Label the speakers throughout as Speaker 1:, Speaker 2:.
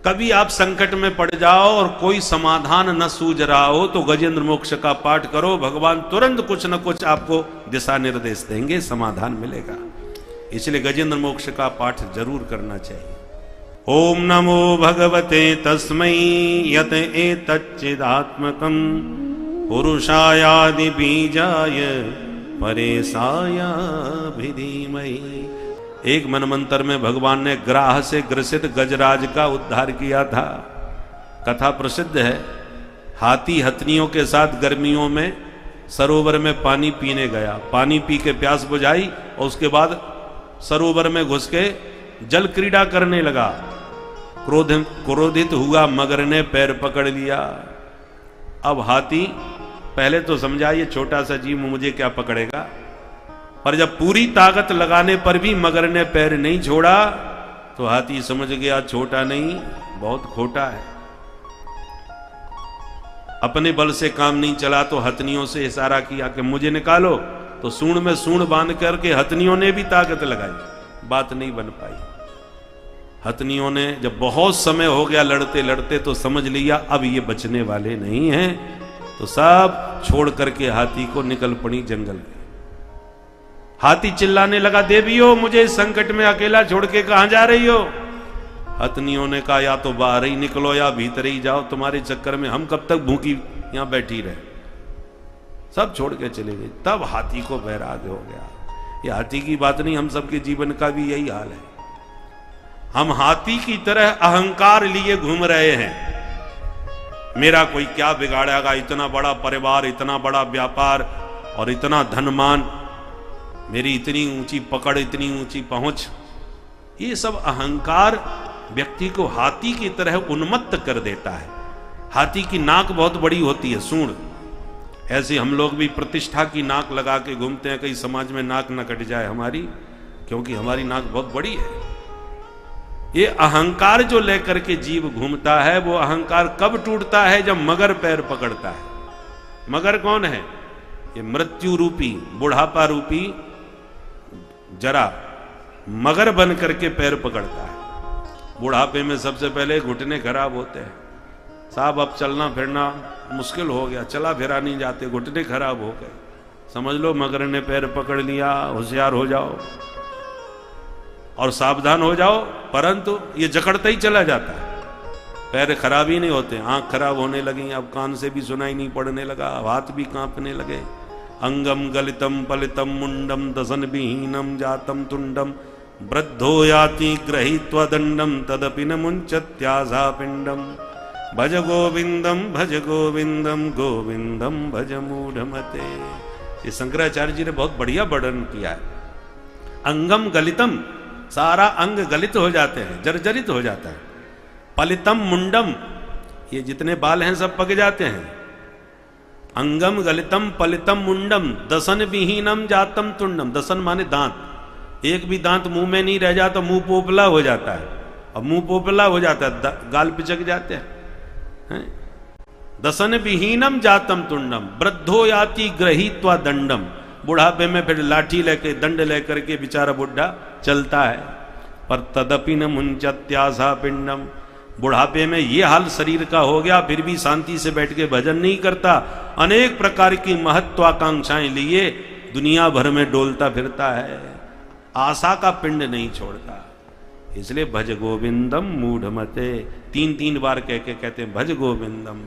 Speaker 1: कभी आप संकट में पड़ जाओ और कोई समाधान न सूझ रहा हो तो गजेंद्र मोक्ष का पाठ करो, भगवान तुरंत कुछ न कुछ आपको दिशा निर्देश देंगे, समाधान मिलेगा। इसलिए गजेंद्र मोक्ष का पाठ जरूर करना चाहिए। ओम नमो भगवते तस्मै यत एतच्चिदात्मकं पुरुषायादि बीजाय परेशाय धीमहि। एक मनमंत्र में भगवान ने ग्राह से ग्रसित गजराज का उद्धार किया था। कथा प्रसिद्ध है। हाथी हथनियों के साथ गर्मियों में सरोवर में पानी पीने गया, पानी पी के प्यास बुझाई और उसके बाद सरोवर में घुस के जल क्रीड़ा करने लगा। क्रोधित हुआ मगर ने पैर पकड़ लिया। अब हाथी पहले तो समझा ये छोटा सा जीव मुझे क्या पकड़ेगा, पर जब पूरी ताकत लगाने पर भी मगर ने पैर नहीं छोड़ा तो हाथी समझ गया छोटा नहीं बहुत खोटा है। अपने बल से काम नहीं चला तो हथनियों से इशारा किया कि मुझे निकालो, तो सूंड में सूंड बांध करके हथनियों ने भी ताकत लगाई, बात नहीं बन पाई। हथनियों ने जब बहुत समय हो गया लड़ते लड़ते तो समझ लिया अब ये बचने वाले नहीं हैं, तो सब छोड़ करके हाथी को निकल पड़ी जंगल में। हाथी चिल्लाने लगा, देवियों मुझे इस संकट में अकेला छोड़ के कहां जा रही हो? हथनियों ने कहा या तो बाहर ही निकलो या भीतर ही जाओ, तुम्हारे चक्कर में हम कब तक भूखी यहां बैठी रहे। सब छोड़ के चले गए। तब हाथी को वैराग्य हो गया। ये हाथी की बात नहीं, हम सबके जीवन का भी यही हाल है। हम हाथी की तरह अहंकार लिए घूम रहे हैं। मेरा कोई क्या बिगाड़ेगा, इतना बड़ा परिवार, इतना बड़ा व्यापार और इतना धनमान, मेरी इतनी ऊंची पकड़, इतनी ऊंची पहुंच। ये सब अहंकार व्यक्ति को हाथी की तरह उन्मत्त कर देता है। हाथी की नाक बहुत बड़ी होती है, सूंड। ऐसे हम लोग भी प्रतिष्ठा की नाक लगा के घूमते हैं, कहीं समाज में नाक न कट जाए हमारी, क्योंकि हमारी नाक बहुत बड़ी है। ये अहंकार जो लेकर के जीव घूमता है, वो अहंकार कब टूटता है? जब मगर पैर पकड़ता है। मगर कौन है? ये मृत्यु रूपी, बुढ़ापा रूपी जरा मगर बन करके पैर पकड़ता है। बुढ़ापे में सबसे पहले घुटने खराब होते हैं। साहब अब चलना फिरना मुश्किल हो गया, चला फिरा नहीं जाते, घुटने खराब हो गए, समझ लो मगर ने पैर पकड़ लिया। होशियार हो जाओ और सावधान हो जाओ, परंतु ये जकड़ता ही चला जाता है। पैर खराब ही नहीं होते, आंख खराब होने लगी, अब कान से भी सुनाई नहीं पड़ने लगा, हाथ भी कांपने लगे। अंगम गलितम पलितम मुंडम दसन विहीनम जातम तुंडम वृद्धो याति गृहीत्वा दंडम तदपि न मुंचत्यासा पिंडम भज गोविंदम गोविंदम भज मूढ़मते। ये शंकराचार्य जी ने बहुत बढ़िया वर्णन किया है। अंगम गलितम, सारा अंग गलित हो जाते हैं, जर्जरित हो जाता है। पलितम मुंडम, ये जितने बाल हैं सब पक जाते हैं। अंगम गलितम पलितम मुंडम दसन विहीनम जातम तुंडम। दसन माने दांत, एक भी दांत मुंह में नहीं रह जाता, मुंह पोपला हो जाता है। अब मुंह पोपला हो जाता है, गाल पिचक जाते हैं। दसन विहीनम जातम तुंडम वृद्धो याति गृहीत्वा दंडम। बुढ़ापे में फिर लाठी लेके दंड लेकर के बेचारा बुढ़ा चलता है। पर तदपि न मुंचत्यासा पिंडम, बुढ़ापे में ये हाल शरीर का हो गया, फिर भी शांति से बैठ के भजन नहीं करता। अनेक प्रकार की महत्वाकांक्षाएं लिए दुनिया भर में डोलता फिरता है, आशा का पिंड नहीं छोड़ता। इसलिए भज गोविंदम मूढ़मते, 3 बार कह के कहते हैं भज गोविंदम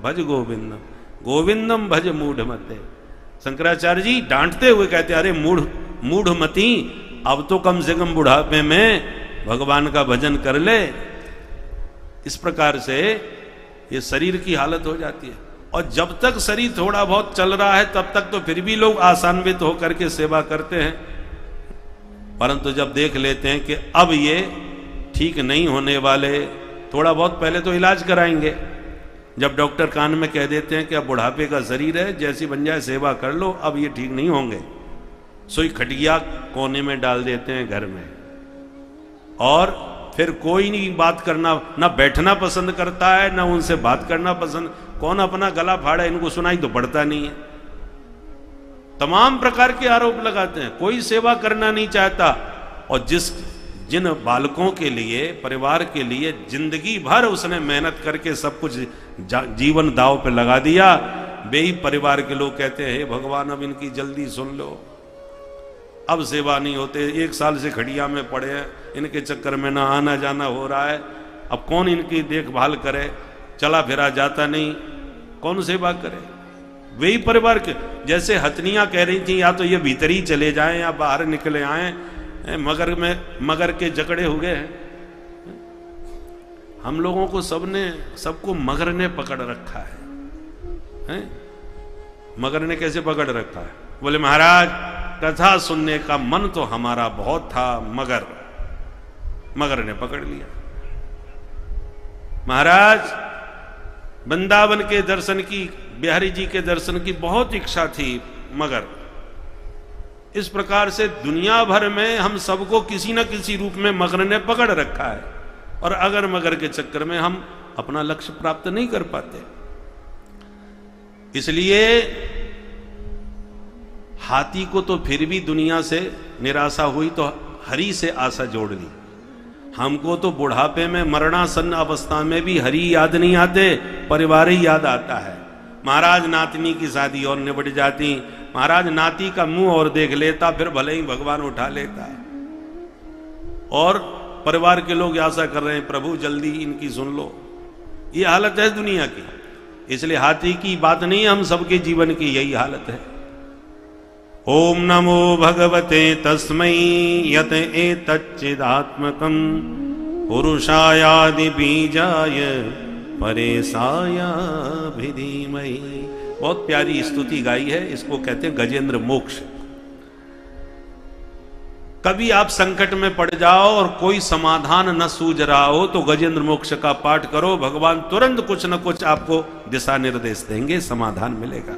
Speaker 1: गोविंदम भज मूढ़मते। शंकराचार्य जी डांटते हुए कहते अरे मूढ़मती, अब तो कम से कम बुढ़ापे में भगवान का भजन कर ले। इस प्रकार से ये शरीर की हालत हो जाती है। और जब तक शरीर थोड़ा बहुत चल रहा है तब तक तो फिर भी लोग आशान्वित होकर के सेवा करते हैं, परंतु जब देख लेते हैं कि अब ये ठीक नहीं होने वाले, थोड़ा बहुत पहले तो इलाज कराएंगे। जब डॉक्टर कान में कह देते हैं कि अब बुढ़ापे का शरीर है, जैसी बन जाए सेवा कर लो, अब ये ठीक नहीं होंगे, सोई खटिया कोने में डाल देते हैं घर में। और फिर कोई नहीं बात करना, ना बैठना पसंद करता है, ना उनसे बात करना पसंद। कौन अपना गला फाड़े, इनको सुनाई तो पड़ता नहीं है। तमाम प्रकार के आरोप लगाते हैं, कोई सेवा करना नहीं चाहता। और जिन बालकों के लिए, परिवार के लिए जिंदगी भर उसने मेहनत करके सब कुछ जीवन दांव पे लगा दिया, वे ही परिवार के लोग कहते हैं हे भगवान अब इनकी जल्दी सुन लो, अब सेवा नहीं होते, 1 साल से खड़िया में पड़े हैं, इनके चक्कर में ना आना जाना हो रहा है, अब कौन इनकी देखभाल करे, चला फिरा जाता नहीं, कौन सेवा करे। वही परिवार के, जैसे हथनियां कह रही थी या तो ये भीतर ही चले जाएं या बाहर निकले आए, मगर के जकड़े हो गए हैं। हम लोगों को सबको मगर ने पकड़ रखा है? मगर ने कैसे पकड़ रखा है? बोले महाराज कथा सुनने का मन तो हमारा बहुत था, मगर ने पकड़ लिया। महाराज वृंदावन के दर्शन की, बिहारी जी के दर्शन की बहुत इच्छा थी, मगर इस प्रकार से दुनिया भर में हम सबको किसी न किसी रूप में मगर ने पकड़ रखा है, और अगर मगर के चक्कर में हम अपना लक्ष्य प्राप्त नहीं कर पाते। इसलिए हाथी को तो फिर भी दुनिया से निराशा हुई तो हरि से आशा जोड़ ली। हमको तो बुढ़ापे में मरणासन्न अवस्था में भी हरि याद नहीं आते, परिवार ही याद आता है। महाराज नातनी की शादी और निबट जाती, महाराज नाती का मुंह और देख लेता, फिर भले ही भगवान उठा लेता, और परिवार के लोग आशा कर रहे हैं प्रभु जल्दी इनकी सुन लो। ये हालत है दुनिया की। इसलिए हाथी की बात नहीं, हम सबके जीवन की यही हालत है। ओम नमो भगवते तस्मै यत एतच्चिदात्मकं पुरुषायादि बीजाय परेशाय धीमहि। बहुत प्यारी स्तुति गाई है, इसको कहते हैं गजेंद्र मोक्ष। कभी आप संकट में पड़ जाओ और कोई समाधान न सूझ रहा हो तो गजेंद्र मोक्ष का पाठ करो, भगवान तुरंत कुछ न कुछ आपको दिशा निर्देश देंगे, समाधान मिलेगा।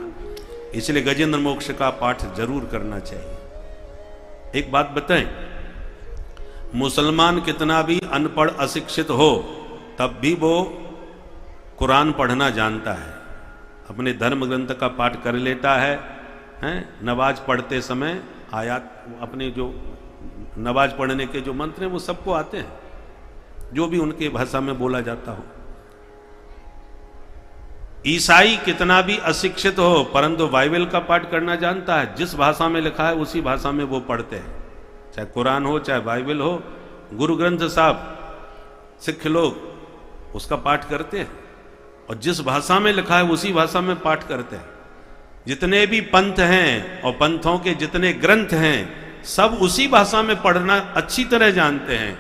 Speaker 1: इसलिए गजेंद्र मोक्ष का पाठ जरूर करना चाहिए। एक बात बताएं, मुसलमान कितना भी अनपढ़ अशिक्षित हो तब भी वो कुरान पढ़ना जानता है, अपने धर्म ग्रंथ का पाठ कर लेता है, नमाज पढ़ते समय आयात, अपने जो नमाज पढ़ने के जो मंत्र हैं वो सबको आते हैं, जो भी उनके भाषा में बोला जाता हो। ईसाई कितना भी अशिक्षित हो परंतु बाइबल का पाठ करना जानता है, जिस भाषा में लिखा है उसी भाषा में वो पढ़ते हैं, चाहे कुरान हो चाहे बाइबल हो। गुरु ग्रंथ साहब सिख लोग उसका पाठ करते हैं और जिस भाषा में लिखा है उसी भाषा में पाठ करते हैं। जितने भी पंथ हैं और पंथों के जितने ग्रंथ हैं सब उसी भाषा में पढ़ना अच्छी तरह जानते हैं।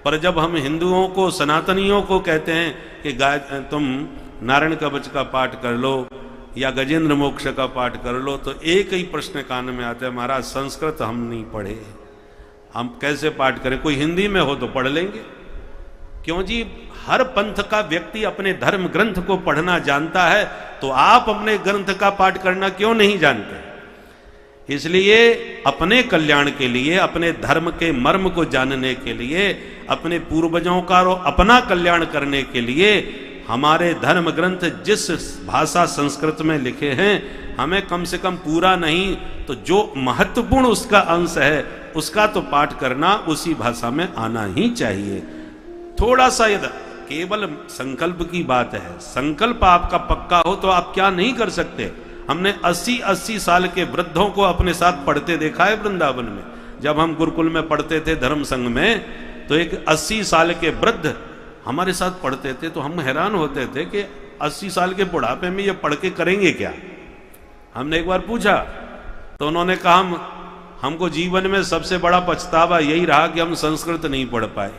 Speaker 1: पर जब हम हिंदुओं को, सनातनियों को कहते हैं कि तुम नारायण कवच का पाठ कर लो या गजेंद्र मोक्ष का पाठ कर लो, तो एक ही प्रश्न कान में आता है, महाराज संस्कृत हम नहीं पढ़े, हम कैसे पाठ करें? कोई हिंदी में हो तो पढ़ लेंगे। क्यों जी? हर पंथ का व्यक्ति अपने धर्म ग्रंथ को पढ़ना जानता है, तो आप अपने ग्रंथ का पाठ करना क्यों नहीं जानते? इसलिए अपने कल्याण के लिए, अपने धर्म के मर्म को जानने के लिए, अपने पूर्वजों का और अपना कल्याण करने के लिए हमारे धर्म ग्रंथ जिस भाषा संस्कृत में लिखे हैं, हमें कम से कम पूरा नहीं तो जो महत्वपूर्ण उसका अंश है उसका तो पाठ करना उसी भाषा में आना ही चाहिए। थोड़ा सा यदि केवल संकल्प की बात है, संकल्प आपका पक्का हो तो आप क्या नहीं कर सकते। हमने 80-80 साल के वृद्धों को अपने साथ पढ़ते देखा है वृंदावन में। जब हम गुरुकुल में पढ़ते थे धर्म संघ में, तो एक 80 साल के वृद्ध हमारे साथ पढ़ते थे, तो हम हैरान होते थे कि 80 साल के बुढ़ापे में ये पढ़ के करेंगे क्या। हमने एक बार पूछा तो उन्होंने कहा हमको जीवन में सबसे बड़ा पछतावा यही रहा कि हम संस्कृत नहीं पढ़ पाए।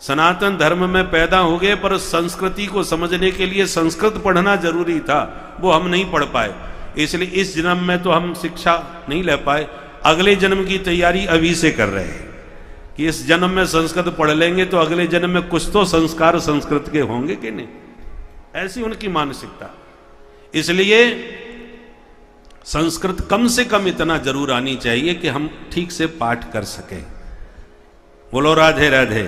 Speaker 1: सनातन धर्म में पैदा हो गए पर संस्कृति को समझने के लिए संस्कृत पढ़ना जरूरी था, वो हम नहीं पढ़ पाए। इसलिए इस जन्म में तो हम शिक्षा नहीं ले पाए, अगले जन्म की तैयारी अभी से कर रहे हैं कि इस जन्म में संस्कृत पढ़ लेंगे तो अगले जन्म में कुछ तो संस्कार संस्कृत के होंगे कि नहीं, ऐसी उनकी मानसिकता। इसलिए संस्कृत कम से कम इतना जरूर आनी चाहिए कि हम ठीक से पाठ कर सकें। बोलो राधे राधे।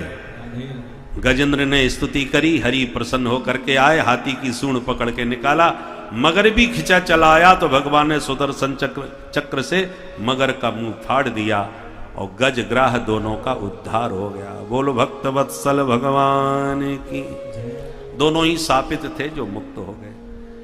Speaker 1: गजेंद्र ने स्तुति करी, हरि प्रसन्न होकर के आए, हाथी की सूंड पकड़ के निकाला, मगर भी खिंचा चला आया तो भगवान ने सुदर्शन चक्र से मगर का मुंह फाड़ दिया और गजग्राह दोनों का उद्धार हो गया। बोलो भक्त वत्सल भगवान की। दोनों ही शापित थे जो मुक्त हो गए।